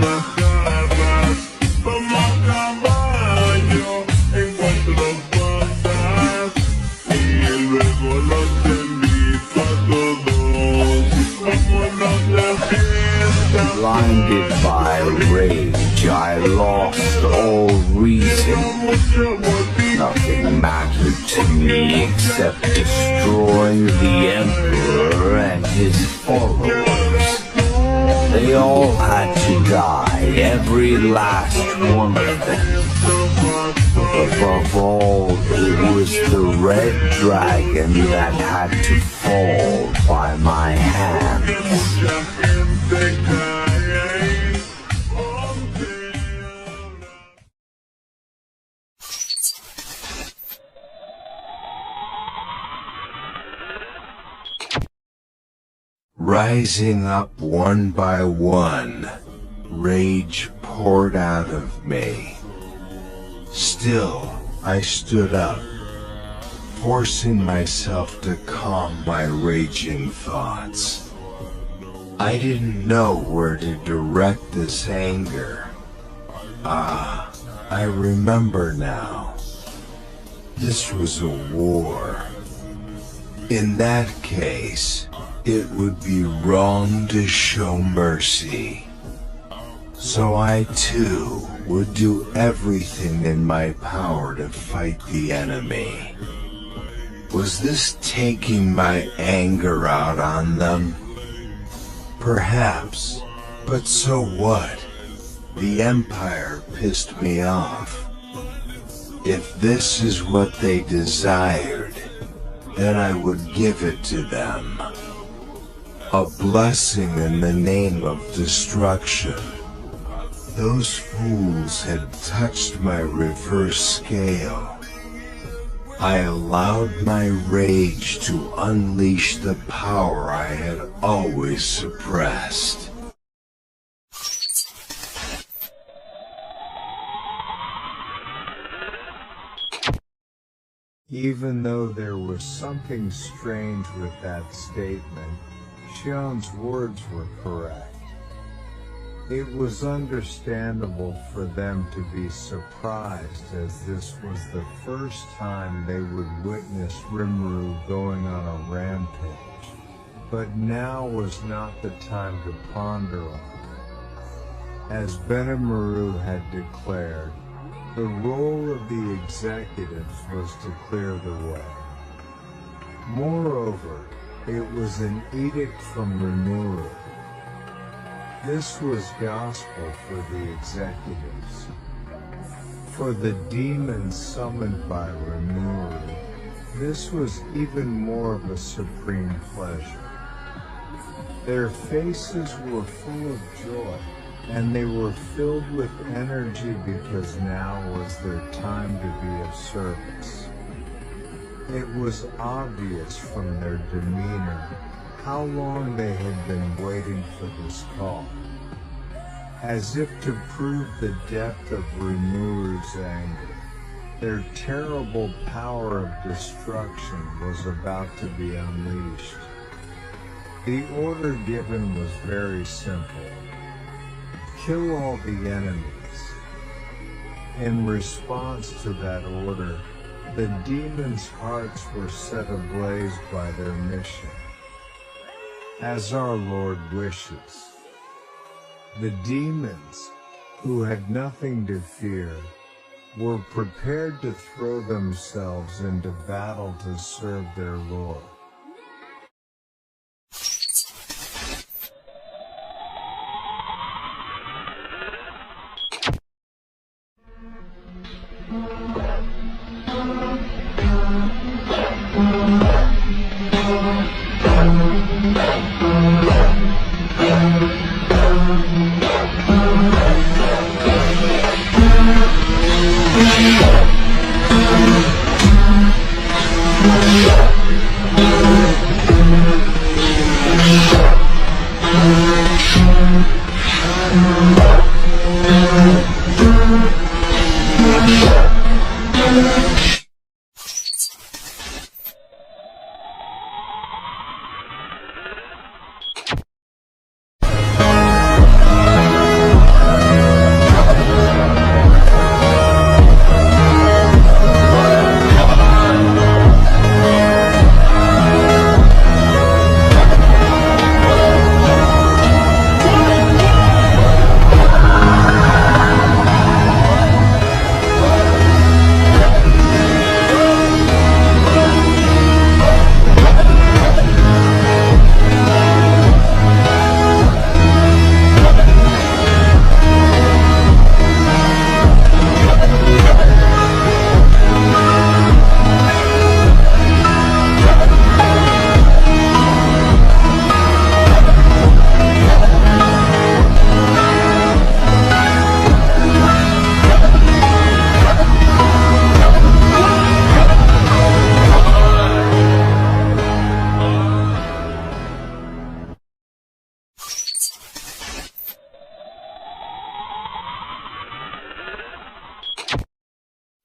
las garras, como caballo en cuatro patas, y luego los invito a todos, vámonos de fiesta. Blinded by rage, I lost all reason. Nothing mattered to me except destroying the Emperor and his followers. They all had to die, every last one of them. Above all, it was the red dragon that had to fall by my hands. Rising up one by one, rage poured out of me. Still, I stood up, forcing myself to calm my raging thoughts. I didn't know where to direct this anger. I remember now. This was a war. In that case, it would be wrong to show mercy. So I too would do everything in my power to fight the enemy. Was this taking my anger out on them? Perhaps, but so what? The Empire pissed me off. If this is what they desired, then I would give it to them. A blessing in the name of destruction. Those fools had touched my reverse scale. I allowed my rage to unleash the power I had always suppressed. Even though there was something strange with that statement, Shion's words were correct. It was understandable for them to be surprised, as this was the first time they would witness Rimuru going on a rampage. But now was not the time to ponder on it. As Benimaru had declared, the role of the executives was to clear the way. Moreover, it was an edict from Rimuru. This was gospel for the executives. For the demons summoned by Rimuru, this was even more of a supreme pleasure. Their faces were full of joy, and they were filled with energy because now was their time to be of service. It was obvious from their demeanor how long they had been waiting for this call. As if to prove the depth of Rimuru's anger, their terrible power of destruction was about to be unleashed. The order given was very simple. Kill all the enemies. In response to that order, the demons' hearts were set ablaze by their mission. As our Lord wishes. The demons, who had nothing to fear, were prepared to throw themselves into battle to serve their Lord.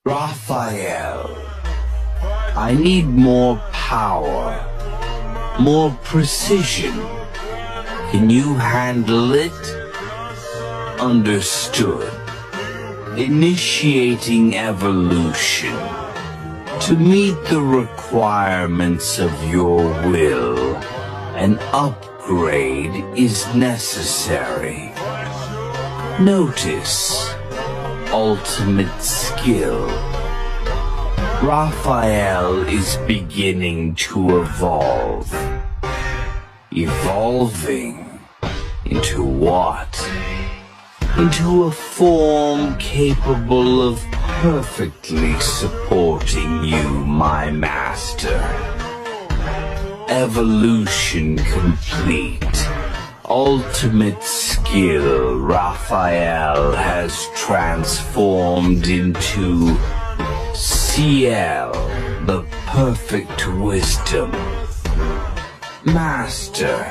Raphael, I need more power, more precision. Can you handle it? Understood. Initiating evolution. To meet the requirements of your will, an upgrade is necessary. Notice ultimate skill. Raphael is beginning to evolve. Evolving into what? Into a form capable of perfectly supporting you, my master. Evolution complete. Ultimate skill Raphael has transformed into Ciel, the perfect wisdom. Master,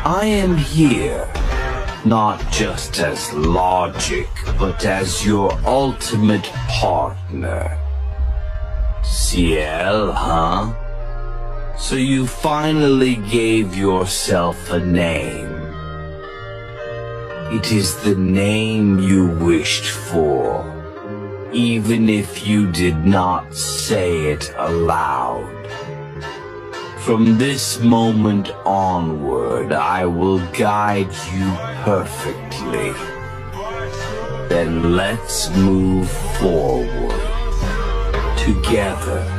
I am here, not just as logic, but as your ultimate partner. Ciel, huh? So you finally gave yourself a name. It is the name you wished for, even if you did not say it aloud. From this moment onward, I will guide you perfectly. Then let's move forward together.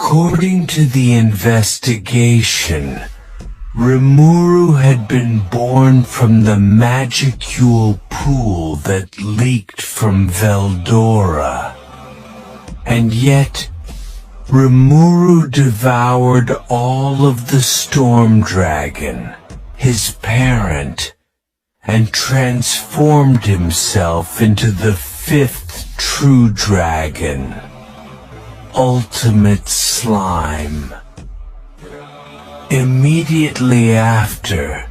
According to the investigation, Rimuru had been born from the magicule pool that leaked from Veldora. And yet, Rimuru devoured all of the Storm Dragon, his parent, and transformed himself into the fifth true dragon. Ultimate Slime. Immediately after,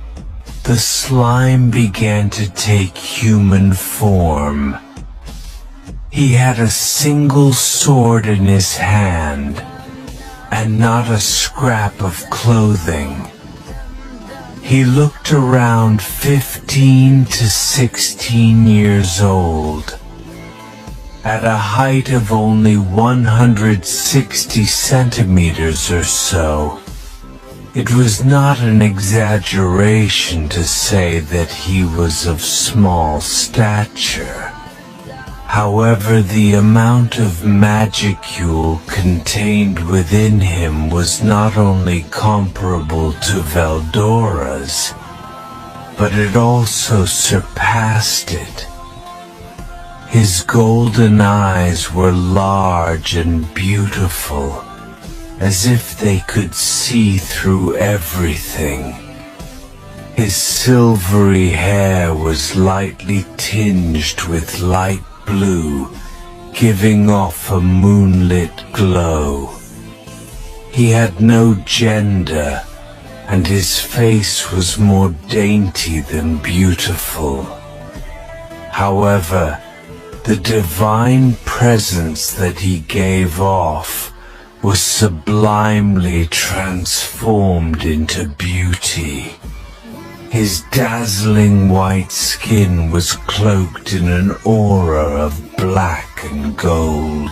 the slime began to take human form. He had a single sword in his hand, and not a scrap of clothing. He looked around 15 to 16 years old. At a height of only 160 centimeters or so, it was not an exaggeration to say that he was of small stature. However, the amount of magicule contained within him was not only comparable to Veldora's, but it also surpassed it. His golden eyes were large and beautiful, as if they could see through everything. His silvery hair was lightly tinged with light blue, giving off a moonlit glow. He had no gender, and his face was more dainty than beautiful. However, the divine presence that he gave off was sublimely transformed into beauty. His dazzling white skin was cloaked in an aura of black and gold.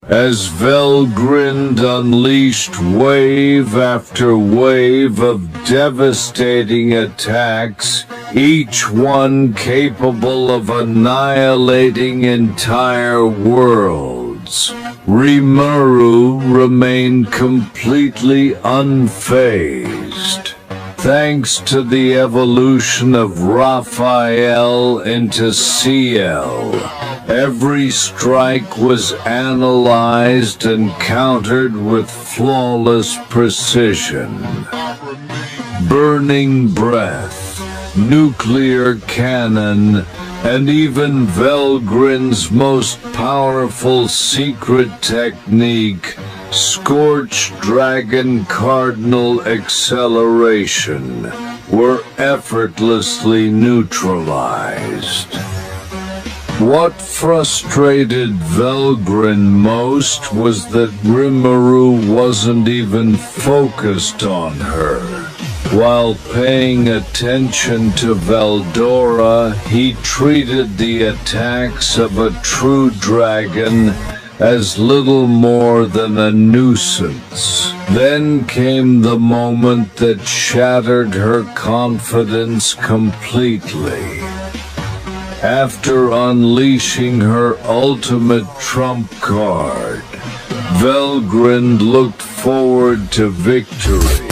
As Velgrynd unleashed wave after wave of devastating attacks, each one capable of annihilating entire worlds, Rimuru remained completely unfazed. Thanks to the evolution of Raphael into CL, every strike was analyzed and countered with flawless precision. Burning breath, nuclear cannon, and even Velgryn's most powerful secret technique, Scorched Dragon Cardinal Acceleration, were effortlessly neutralized. What frustrated Velgrynd most was that Rimuru wasn't even focused on her. While paying attention to Veldora, he treated the attacks of a true dragon as little more than a nuisance. Then came the moment that shattered her confidence completely. After unleashing her ultimate trump card, Velgrynd looked forward to victory,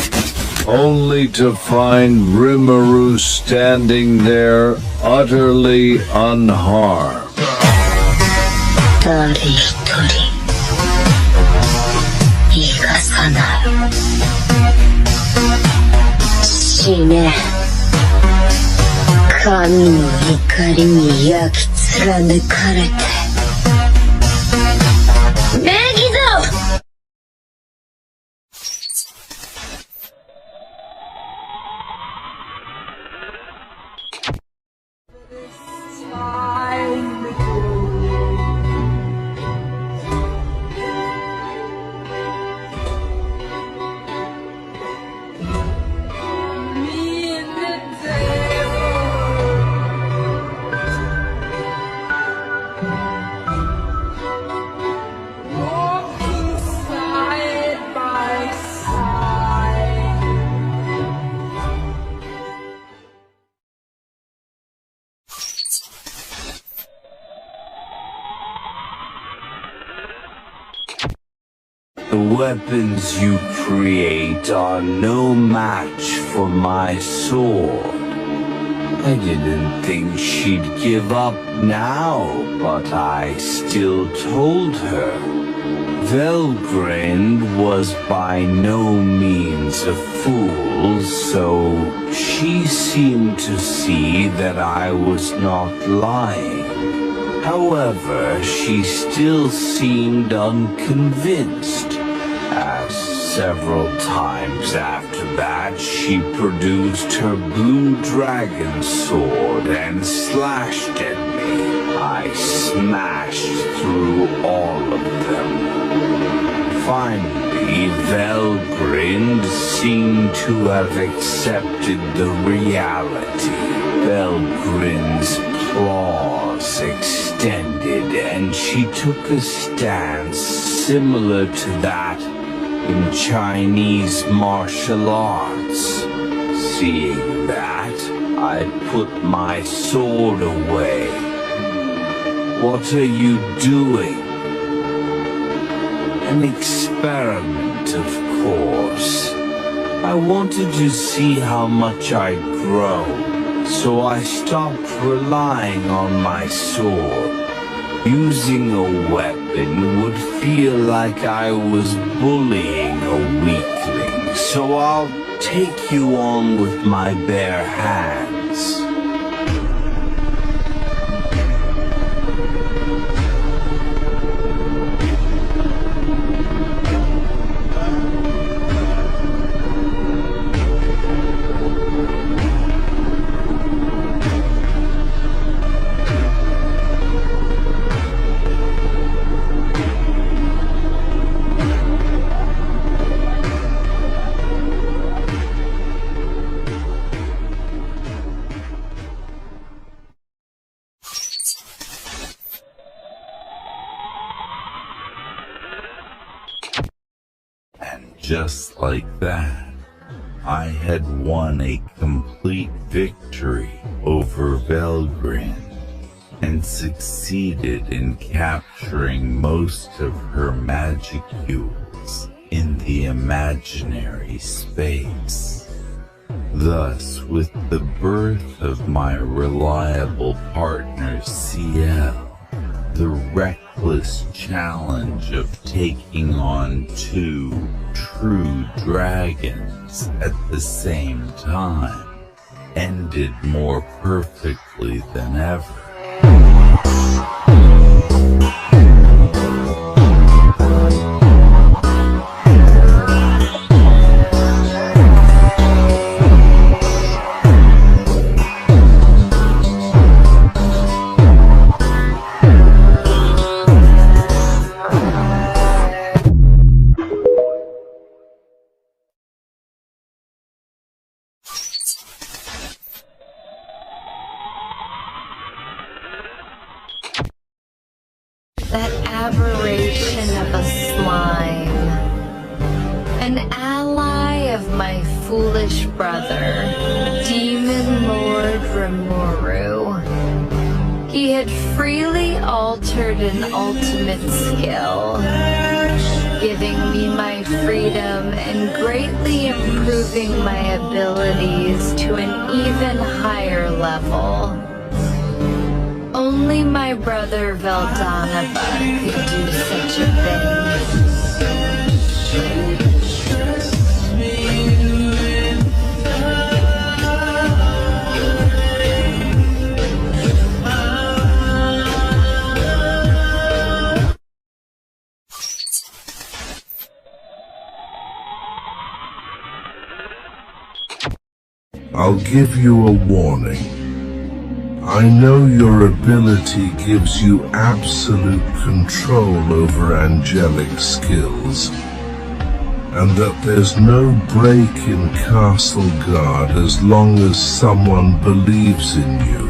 only to find Rimuru standing there utterly unharmed. 誰一人逃がさない死ね神の怒りに焼き貫かれてメギド The weapons you create are no match for my sword. I didn't think she'd give up now, but I still told her. Velgrynd was by no means a fool, so she seemed to see that I was not lying. However, she still seemed unconvinced, as several times after that she produced her blue dragon sword and slashed at me. I smashed through all of them. Finally, Velgrynd seemed to have accepted the reality. Velgryn's claws extended, and she took a stance similar to that in Chinese martial arts. Seeing that, I put my sword away. What are you doing? An experiment, of course. I wanted to see how much I'd grow, so I stopped relying on my sword. Using a weapon would feel like I was bullying a weakling, so I'll take you on with my bare hands. Just like that, I had won a complete victory over Velgrynd and succeeded in capturing most of her magicules in the imaginary space. Thus, with the birth of my reliable partner CL, the reckless challenge of taking on two true dragons at the same time ended more perfectly than ever. That aberration of a slime, an ally of my foolish brother, Demon Lord Rimuru. He had freely altered an ultimate skill, giving me my freedom and greatly improving my abilities to an even higher level. Only my brother Velgrynd could do such a thing. I'll give you a warning. I know your ability gives you absolute control over angelic skills, and that there's no break in Castle Guard as long as someone believes in you.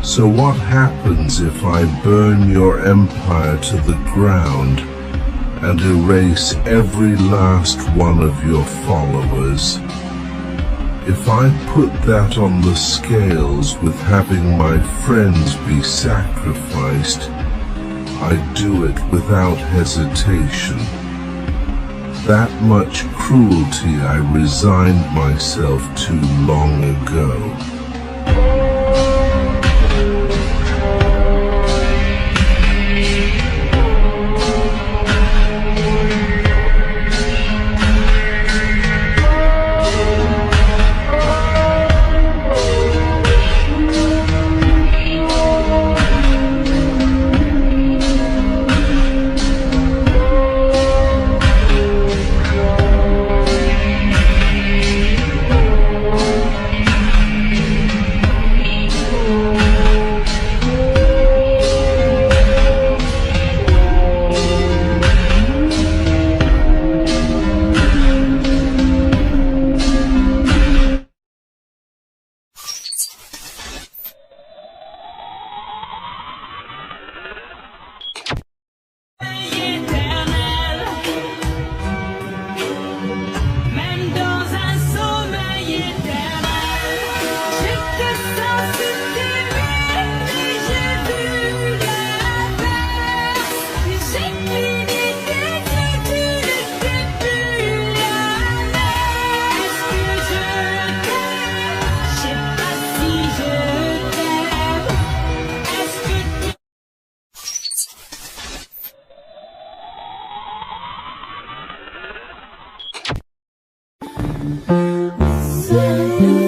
So what happens if I burn your empire to the ground and erase every last one of your followers? If I put that on the scales with having my friends be sacrificed, I'd do it without hesitation. That much cruelty I resigned myself to long ago.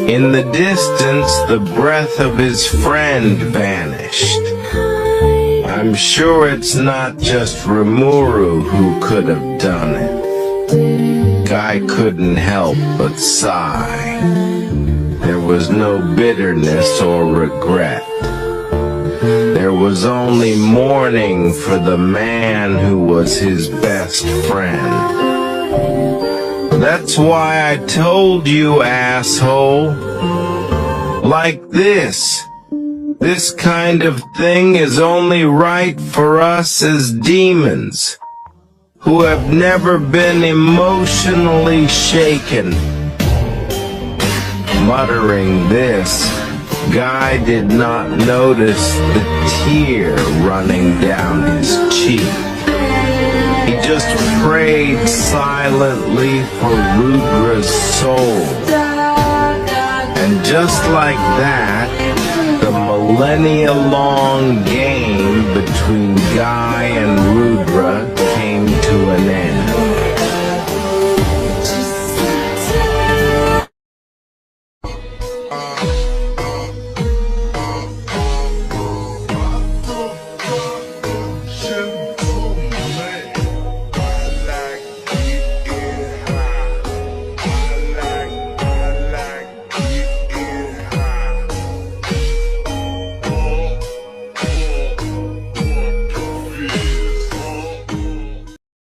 In the distance, the breath of his friend vanished. I'm sure it's not just Rimuru who could have done it. Guy couldn't help but sigh. There was no bitterness or regret. There was only mourning for the man who was his best friend. That's why I told you, asshole. Like this. This kind of thing is only right for us as demons, who have never been emotionally shaken. Muttering this, Guy did not notice the tear running down his cheek. He just prayed silently for Rudra's soul. Just like that, the millennia-long game between Guy and Rudra came to an end.